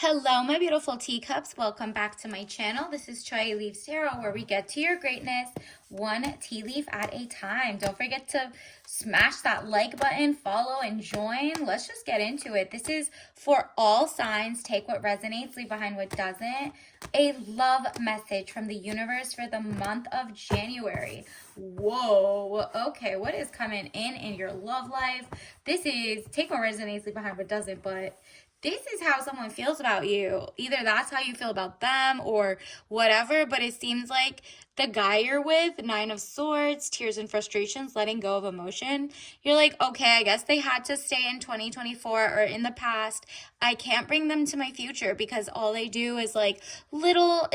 Hello, my beautiful teacups. Welcome back to my channel. This is Chai Leaves Tarot, where we get to your greatness one tea leaf at a time. Don't forget to smash that like button, follow, and join. Let's just get into it. This is for all signs. Take what resonates, leave behind what doesn't. A love message from the universe for the month of January. Whoa. Okay, what is coming in your love life? This is take what resonates, leave behind what doesn't, but this is how someone feels about you. Either that's how you feel about them or whatever, but it seems like the guy you're with, Nine of Swords, tears and frustrations, letting go of emotion. You're like, okay, I guess they had to stay in 2024 or in the past. I can't bring them to my future because all they do is like little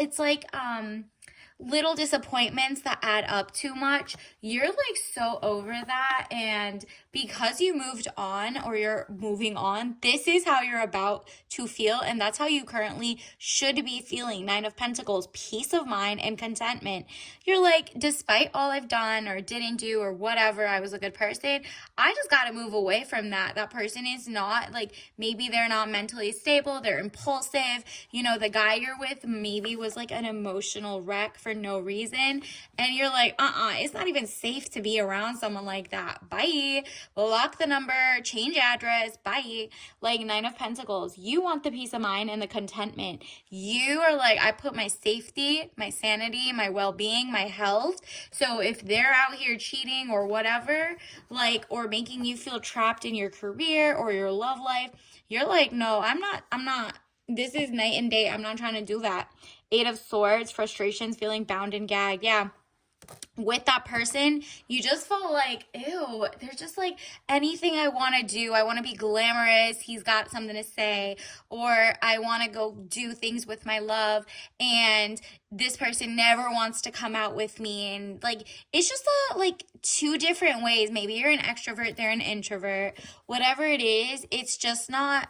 disappointments that add up too much. You're like so over that, and because you moved on or you're moving on, this is how you're about to feel, and that's how you currently should be feeling. Nine of Pentacles, peace of mind and contentment. You're like, despite all I've done or didn't do or whatever, I was a good person, I just got to move away from that. That person is not like, maybe they're not mentally stable, they're impulsive. You know, the guy you're with maybe was like an emotional wreck for no reason, and you're like, it's not even safe to be around someone like that. Bye. Block the number, change address. Bye. Like, Nine of Pentacles, you want the peace of mind and the contentment. You are like, I put my safety, my sanity, my well-being, my health. So if they're out here cheating or whatever, like, or making you feel trapped in your career or your love life, you're like, no, I'm not. This is night and day. I'm not trying to do that. Eight of Swords, frustrations, feeling bound and gagged. Yeah. With that person, you just feel like, ew, they're just like, anything I want to do. I want to be glamorous. He's got something to say. Or I want to go do things with my love. And this person never wants to come out with me. And like, it's just like two different ways. Maybe you're an extrovert, they're an introvert. Whatever it is, it's not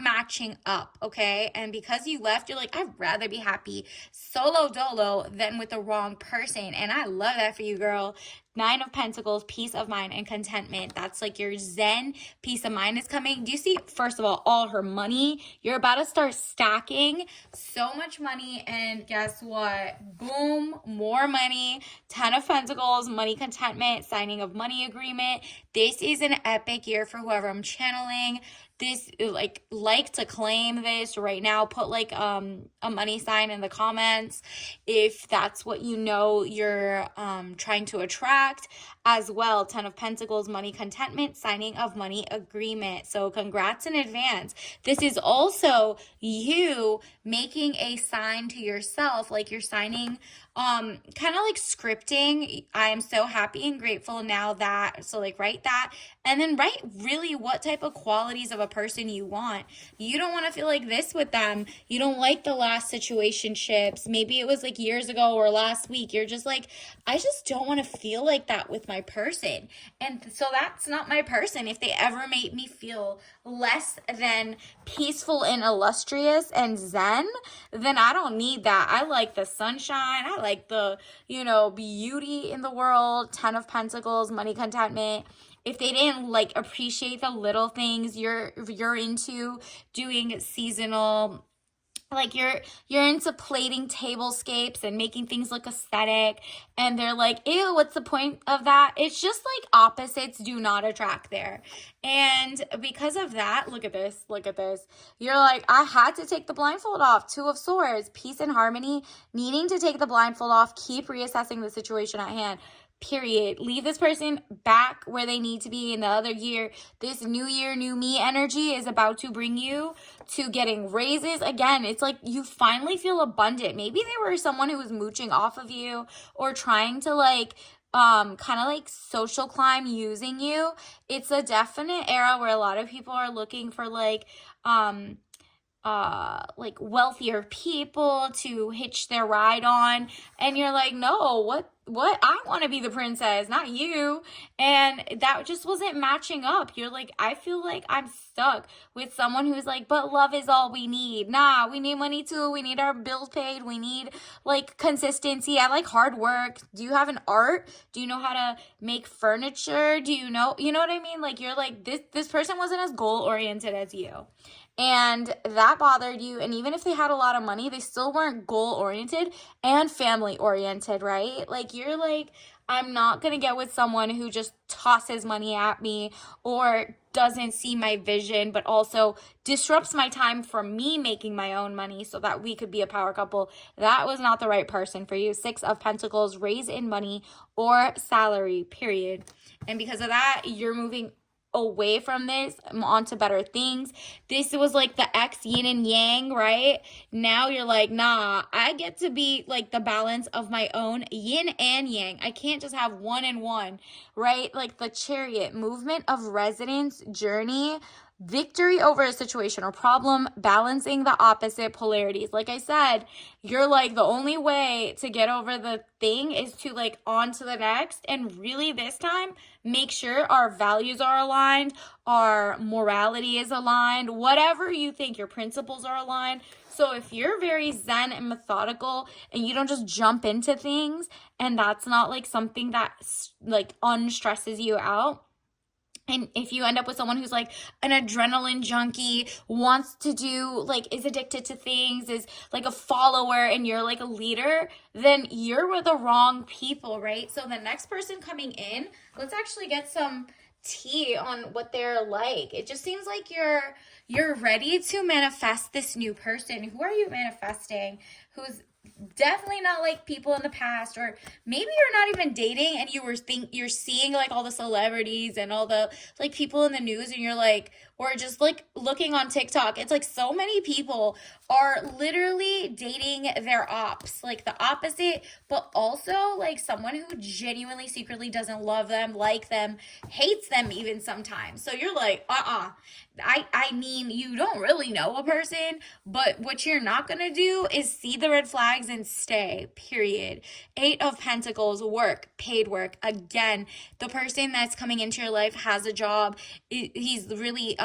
matching up, okay? And because you left, you're like, I'd rather be happy solo dolo than with the wrong person. And I love that for you, girl. Nine of Pentacles, peace of mind and contentment. That's like your zen. Peace of mind is coming. Do you see, first of all her money? You're about to start stacking so much money. And guess what? Boom, more money. Ten of Pentacles, money, contentment, signing of money agreement. This is an epic year for whoever I'm channeling. This, like to claim this right now. Put like a money sign in the comments if that's what you know you're trying to attract as well. Ten of Pentacles, money, contentment, signing of money agreement. So congrats in advance. This is also you making a sign to yourself, like you're signing kind of like scripting. I am so happy and grateful now that, so like write that, and then write really what type of qualities of a person you want. You don't want to feel like this with them. You don't like the last situationships. Maybe it was like years ago or last week. You're just like, I just don't want to feel like that with my person. And so that's not my person. If they ever made me feel less than peaceful and illustrious and zen, then I don't need that. I like the sunshine. I like the, beauty in the world. Ten of Pentacles, money, contentment. If they didn't like appreciate the little things, you're into doing seasonal, like you're into plating tablescapes and making things look aesthetic, and they're like, ew, what's the point of that? It's just like opposites do not attract there. And because of that, look at this, you're like, I had to take the blindfold off. Two of Swords, peace and harmony, needing to take the blindfold off, keep reassessing the situation at hand. Period. Leave this person back where they need to be in the other year. This new year, new me energy is about to bring you to getting raises. Again, it's like you finally feel abundant. Maybe they were someone who was mooching off of you or trying to like kind of like social climb using you. It's a definite era where a lot of people are looking for like wealthier people to hitch their ride on, and you're like, no, what I want to be the princess, not you. And that just wasn't matching up. You're like, I feel like I'm stuck with someone who's like, but love is all we need. Nah, we need money too. We need our bills paid. We need like consistency. I like hard work. Do you have an art? Do you know how to make furniture? Do you know what I mean? Like, you're like, this person wasn't as goal oriented as you. and that bothered you. And even if they had a lot of money, they still weren't goal oriented and family oriented, right? Like, you're like, I'm not going to get with someone who just tosses money at me or doesn't see my vision, but also disrupts my time from me making my own money so that we could be a power couple. That was not the right person for you. Six of Pentacles, raise in money or salary, period. And because of that, you're moving away from this onto better things. This was like the ex yin and yang, right? Now you're like, nah, I get to be like the balance of my own yin and yang. I can't just have one and one, right? Like the Chariot, movement of resonance, journey, victory over a situation or problem, balancing the opposite polarities. Like I said, you're like, the only way to get over the thing is to like on to the next. And really this time, make sure our values are aligned, our morality is aligned, whatever you think, your principles are aligned. So if you're very zen and methodical and you don't just jump into things, and that's not like something that like unstresses you out, and if you end up with someone who's like an adrenaline junkie, wants to do, like, is addicted to things, is like a follower, and you're like a leader, then you're with the wrong people, right? So the next person coming in, let's actually get some tea on what they're like. It just seems like you're ready to manifest this new person. Who are you manifesting? Who's definitely not like people in the past, or maybe you're not even dating and you're seeing like all the celebrities and all the like people in the news, and you're like, or just like looking on TikTok, it's like so many people are literally dating their ops, like the opposite, but also like someone who genuinely secretly doesn't love them, like them, hates them even sometimes. So you're like, I mean, you don't really know a person, but what you're not going to do is see the red flags and stay, period. Eight of Pentacles, work, paid work. Again, the person that's coming into your life has a job. He's really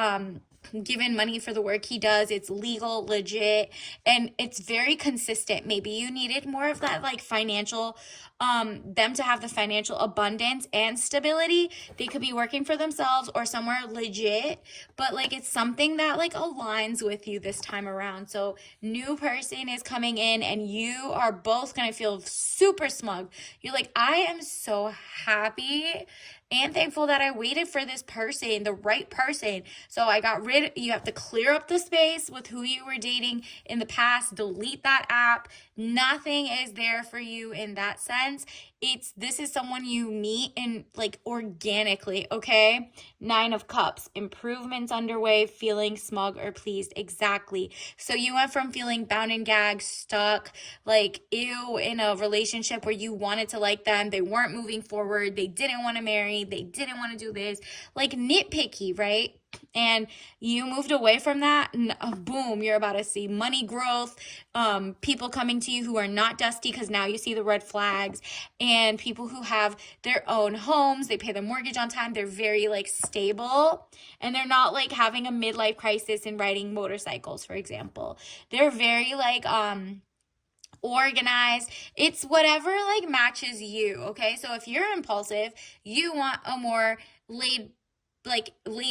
given money for the work he does. It's legal, legit, and it's very consistent. Maybe you needed more of that like financial, them to have the financial abundance and stability. They could be working for themselves or somewhere legit, but like it's something that like aligns with you this time around. So new person is coming in and you are both gonna feel super smug. You're like, I am so happy and thankful that I waited for this person, the right person. So I got rid, you have to clear up the space with who you were dating in the past, delete that app. Nothing is there for you in that sense. This is someone you meet in like organically, okay? Nine of Cups, improvements underway, feeling smug or pleased. Exactly. So you went from feeling bound and gagged, stuck, like ew, in a relationship where you wanted to like them, they weren't moving forward, they didn't want to marry, they didn't want to do this, like nitpicky, right? And you moved away from that, and boom, you're about to see money growth, people coming to you who are not dusty because now you see the red flags, and people who have their own homes, they pay the mortgage on time, they're very like stable, and they're not like having a midlife crisis and riding motorcycles, for example. They're very like organized. It's whatever like matches you, okay? So if you're impulsive, you want a more laid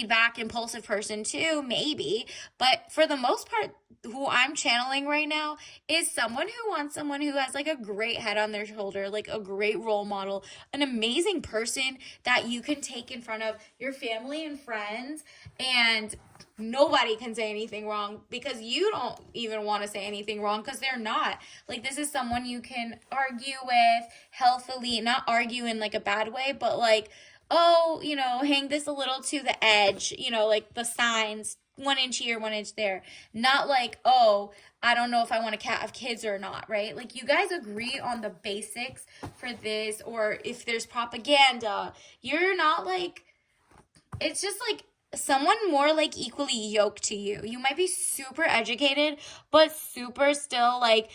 back impulsive person too, maybe, but for the most part, who I'm channeling right now is someone who wants someone who has like a great head on their shoulder, like a great role model, an amazing person that you can take in front of your family and friends, and nobody can say anything wrong because you don't even want to say anything wrong because they're not. Like, this is someone you can argue with healthily, not argue in like a bad way, but like, oh, hang this a little to the edge, like the signs, 1 inch here, 1 inch there. Not like, oh, I don't know if I want to have kids or not, right? Like, you guys agree on the basics for this, or if there's propaganda, you're not like, it's just like someone more like equally yoked to you. You might be super educated, but super still like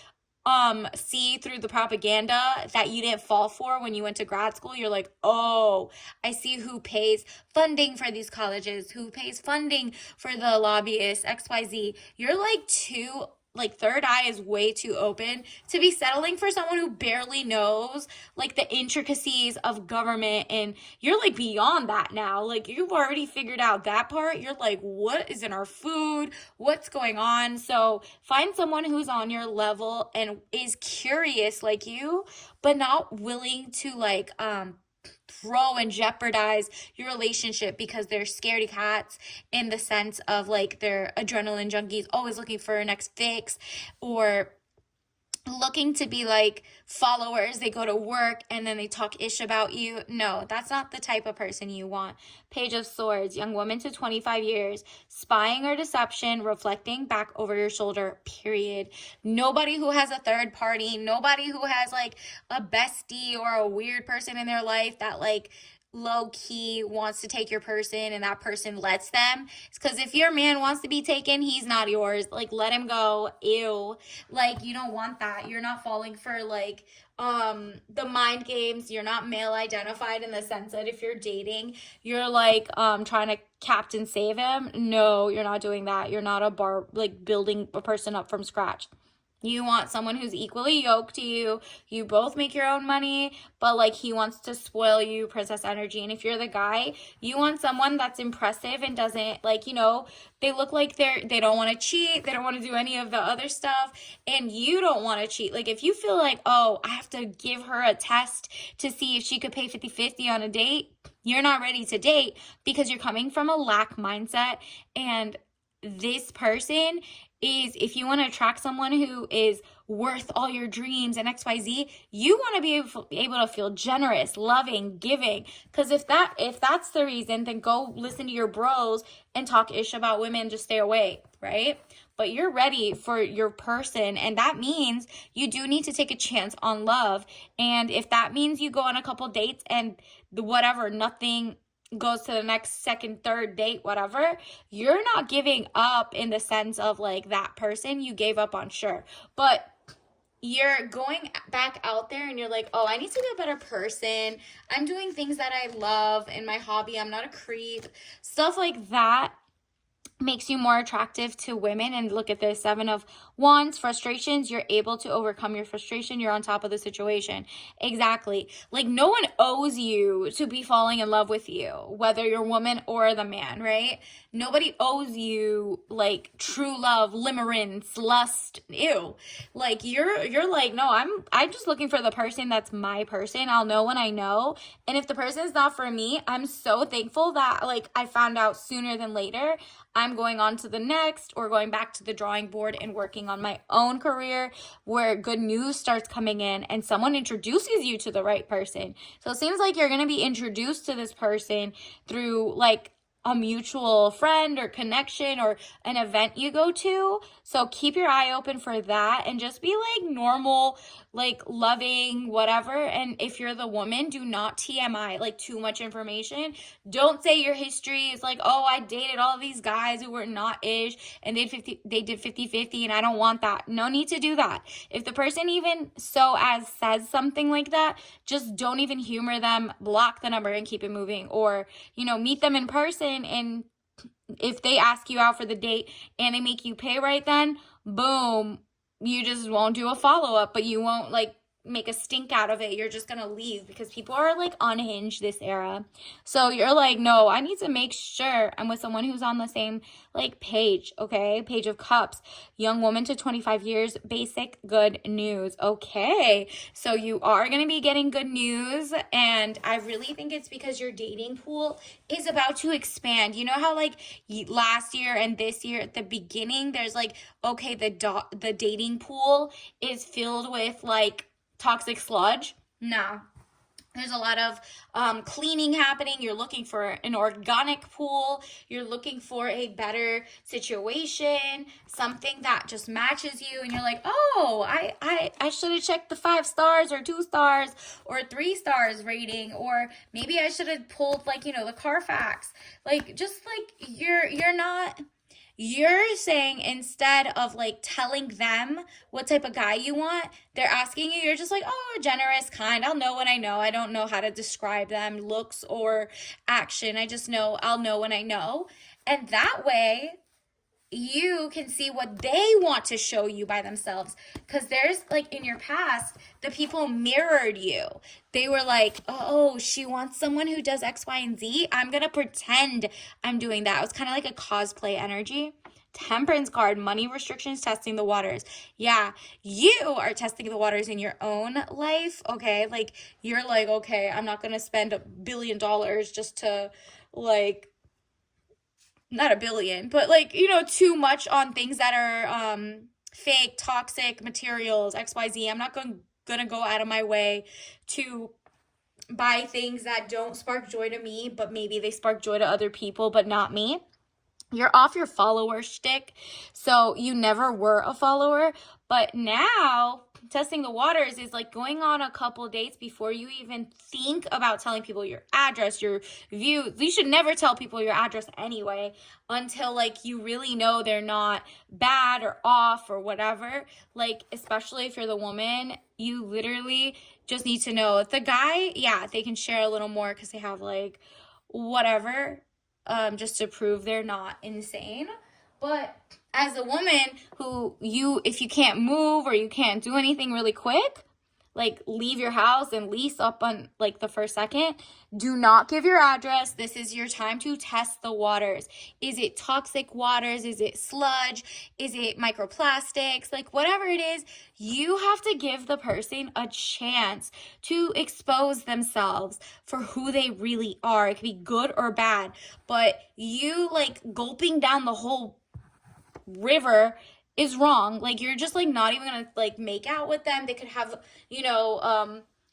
see through the propaganda that you didn't fall for when you went to grad school. You're like, oh, I see who pays funding for these colleges, who pays funding for the lobbyists, XYZ. You're like too like third eye is way too open to be settling for someone who barely knows like the intricacies of government, and you're like beyond that now. Like you've already figured out that part. You're like, what is in our food? What's going on? So find someone who's on your level and is curious like you, but not willing to like throw and jeopardize your relationship because they're scaredy cats, in the sense of like they're adrenaline junkies, always looking for a next fix, or looking to be like followers. They go to work and then they talk ish about you. No, that's not the type of person you want. Page of Swords, young woman to 25 years, spying or deception, reflecting back over your shoulder, period. Nobody who has a third party, nobody who has like a bestie or a weird person in their life that like low key wants to take your person and that person lets them. It's because if your man wants to be taken, he's not yours. Like, let him go. Ew. Like, you don't want that. You're not falling for like the mind games. You're not male identified in the sense that if you're dating, you're like trying to captain save him. No, you're not doing that. You're not like building a person up from scratch. You want someone who's equally yoked to you. You both make your own money, but like he wants to spoil you, princess energy. And if you're the guy, you want someone that's impressive and doesn't like, they look like they don't want to cheat. They don't want to do any of the other stuff. And you don't want to cheat. Like if you feel like, oh, I have to give her a test to see if she could pay 50-50 on a date, you're not ready to date because you're coming from a lack mindset. And this person is, if you want to attract someone who is worth all your dreams and XYZ, you want to be able to feel generous, loving, giving. Because if that's the reason, then go listen to your bros and talk ish about women. Just stay away, right? But you're ready for your person, and that means you do need to take a chance on love. And if that means you go on a couple dates and nothing goes to the next, second, third date, whatever, you're not giving up in the sense of like that person you gave up on, sure. But you're going back out there and you're like, oh, I need to be a better person. I'm doing things that I love in my hobby. I'm not a creep. Stuff like that makes you more attractive to women. And look at this, 7 of Wands, frustrations. You're able to overcome your frustration. You're on top of the situation. Exactly. Like no one owes you to be falling in love with you, whether you're a woman or the man, right? Nobody owes you like true love, limerence, lust. Ew. Like you're like, no, I'm just looking for the person that's my person. I'll know when I know. And if the person is not for me, I'm so thankful that like I found out sooner than later. I'm going on to the next, or going back to the drawing board and working on my own career, where good news starts coming in and someone introduces you to the right person. So it seems like you're going to be introduced to this person through like a mutual friend or connection or an event you go to. So keep your eye open for that and just be like normal, like loving, whatever. And if you're the woman, do not TMI, like too much information. Don't say your history is like, oh, I dated all these guys who were not ish and they did 50-50 and I don't want that. No need to do that. If the person even so as says something like that, just don't even humor them, block the number and keep it moving. Or, meet them in person, and if they ask you out for the date and they make you pay right then, boom, you just won't do a follow-up, but you won't like make a stink out of it. You're just gonna leave because people are like unhinged this era. So you're like, no, I need to make sure I'm with someone who's on the same like page. Okay, Page of Cups, young woman to 25 years, basic good news. Okay, so you are gonna be getting good news, and I really think it's because your dating pool is about to expand. You know how like last year and this year at the beginning, there's like, okay, the dating pool is filled with like toxic sludge. No, there's a lot of cleaning happening. You're looking for an organic pool. You're looking for a better situation, something that just matches you. And you're like, oh, I should have checked the 5 stars or 2 stars or 3 stars rating, or maybe I should have pulled like, the Carfax. Like, just like you're saying, instead of like telling them what type of guy you want, they're asking you, you're just like, oh, generous, kind. I'll know when I know. I don't know how to describe them, looks or action. I just know I'll know when I know. And that way, you can see what they want to show you by themselves. Because there's like in your past, the people mirrored you. They were like, oh, she wants someone who does X, Y, and Z. I'm going to pretend I'm doing that. It was kind of like a cosplay energy. Temperance card, money restrictions, testing the waters. Yeah, you are testing the waters in your own life, okay? Like, you're like, okay, I'm not gonna spend $1 billion just to, like, not a billion, but like, too much on things that are fake, toxic materials, XYZ. I'm not gonna go out of my way to buy things that don't spark joy to me, but maybe they spark joy to other people, but not me. You're off your follower shtick. So you never were a follower, but now testing the waters is like going on a couple dates before you even think about telling people your address, your view. You should never tell people your address anyway until like you really know they're not bad or off or whatever. Like, especially if you're the woman, you literally just need to know. If the guy, yeah, they can share a little more because they have like whatever, just to prove they're not insane. But as a woman if you can't move or you can't do anything really quick, like leave your house and lease up on like the first second, do not give your address. This is your time to test the waters. Is it toxic waters? Is it sludge? Is it microplastics? Like whatever it is, you have to give the person a chance to expose themselves for who they really are. It could be good or bad, but you like gulping down the whole river is wrong. Like, you're just like not even gonna like make out with them. They could have,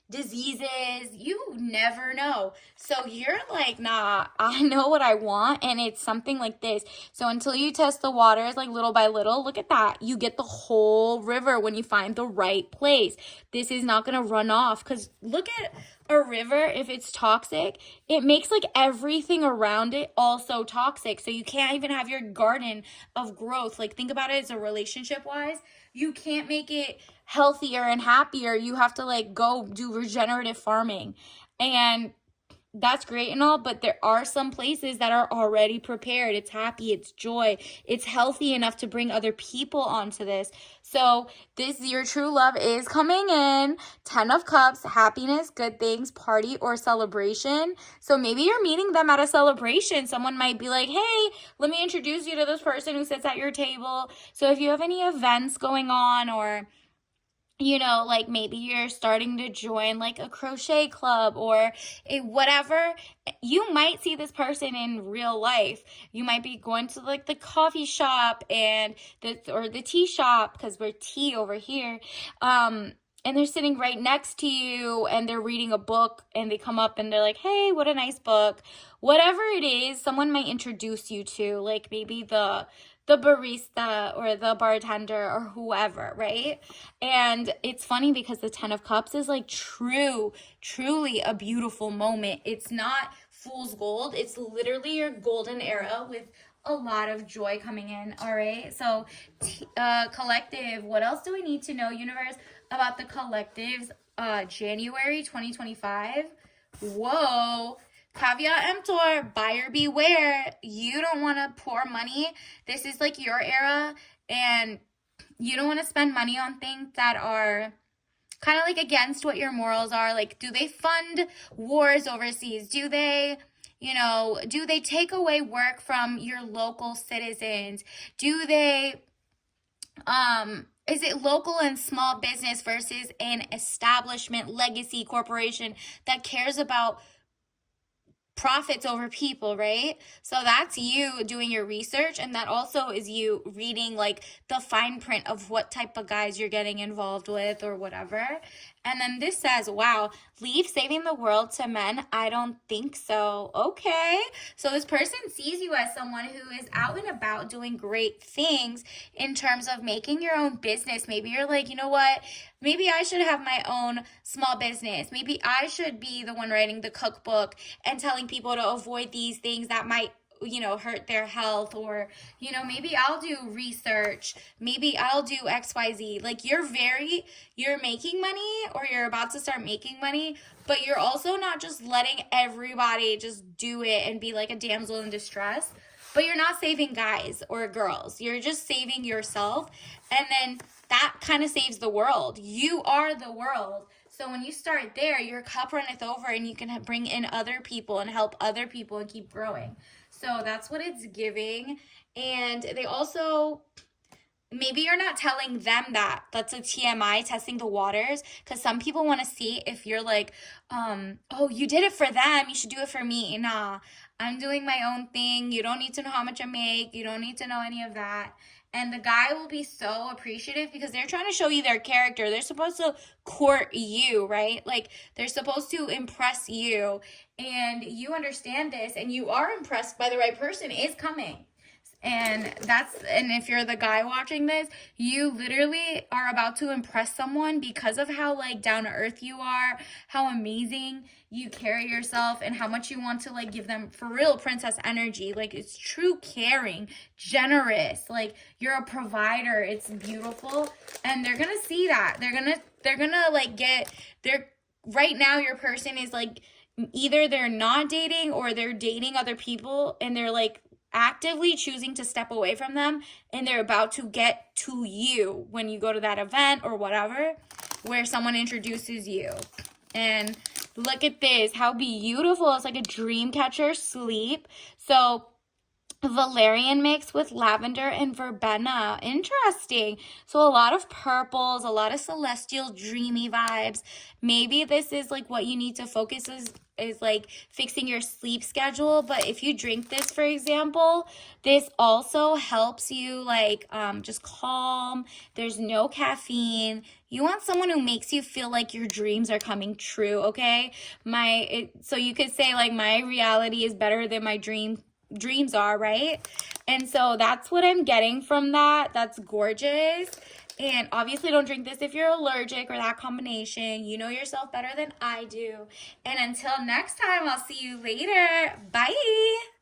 diseases. You never know. So you're like, nah, I know what I want, and it's something like this. So until you test the waters, like little by little, look at that. You get the whole river when you find the right place. This is not gonna run off, because look at a river. If it's toxic, it makes like everything around it also toxic. So you can't even have your garden of growth. Like, think about it as a relationship wise. You can't make it healthier and happier. You have to like go do regenerative farming, and that's great and all, but there are some places that are already prepared. It's happy, it's joy, it's healthy enough to bring other people onto this. So this, your true love is coming in. 10 of Cups, happiness, good things, party or celebration. So maybe you're meeting them at a celebration. Someone might be like, hey, let me introduce you to this person who sits at your table. So if you have any events going on, or like maybe you're starting to join like a crochet club or whatever, you might see this person in real life. You might be going to like the coffee shop or the tea shop, because we're tea over here. And they're sitting right next to you and they're reading a book, and they come up and they're like, hey, what a nice book. Whatever it is, someone might introduce you to, like maybe the barista or the bartender or whoever, right? And it's funny because the 10 of Cups is like truly a beautiful moment. It's not fool's gold. It's literally your golden era with a lot of joy coming in. All right. So collective, what else do we need to know, universe, about the collectives? January 2025. Whoa. Caveat emptor, buyer beware. You don't want to pour money. This is like your era, and you don't want to spend money on things that are kind of like against what your morals are. Like, do they fund wars overseas? Do they take away work from your local citizens? Do they, is it local and small business versus an establishment, legacy corporation that cares about profits over people, right? So that's you doing your research, and that also is you reading like the fine print of what type of guys you're getting involved with or whatever. And then this says, wow, leave saving the world to men? I don't think so. Okay. So this person sees you as someone who is out and about doing great things in terms of making your own business. Maybe you're like, you know what? Maybe I should have my own small business. Maybe I should be the one writing the cookbook and telling people to avoid these things that might hurt their health, or maybe I'll do research, maybe I'll do XYZ. Like, you're making money, or you're about to start making money, but you're also not just letting everybody just do it and be like a damsel in distress. but you're not saving guys or girls. You're just saving yourself. And then that kind of saves the world. You are the world. So when you start there, your cup runneth over and you can bring in other people and help other people and keep growing. So that's what it's giving. And they also, maybe you're not telling them that. That's a TMI, testing the waters, because some people want to see if you're like, oh, you did it for them, you should do it for me. Nah, I'm doing my own thing. You don't need to know how much I make. You don't need to know any of that. And the guy will be so appreciative because they're trying to show you their character. They're supposed to court you, right? Like, they're supposed to impress you. And you understand this, and you are impressed by the right person is coming. And if you're the guy watching this, you literally are about to impress someone because of how like down to earth you are, how amazing you carry yourself, and how much you want to like give them for real princess energy. Like, it's true caring, generous, like you're a provider. It's beautiful. And they're gonna see that. They're gonna like right now your person is like, either they're not dating or they're dating other people, and they're like actively choosing to step away from them, and they're about to get to you when you go to that event or whatever where someone introduces you. And look at this, how beautiful. It's like a dream catcher sleep. So valerian mix with lavender and verbena. Interesting. So a lot of purples, a lot of celestial dreamy vibes. Maybe this is like what you need to focus is like fixing your sleep schedule. But if you drink this, for example, this also helps you like just calm. There's no caffeine. You want someone who makes you feel like your dreams are coming true, okay? So you could say like, my reality is better than my dreams are, right? And so that's what I'm getting from that. That's gorgeous. And obviously don't drink this if you're allergic or that combination. You know yourself better than I do. And until next time, I'll see you later. Bye.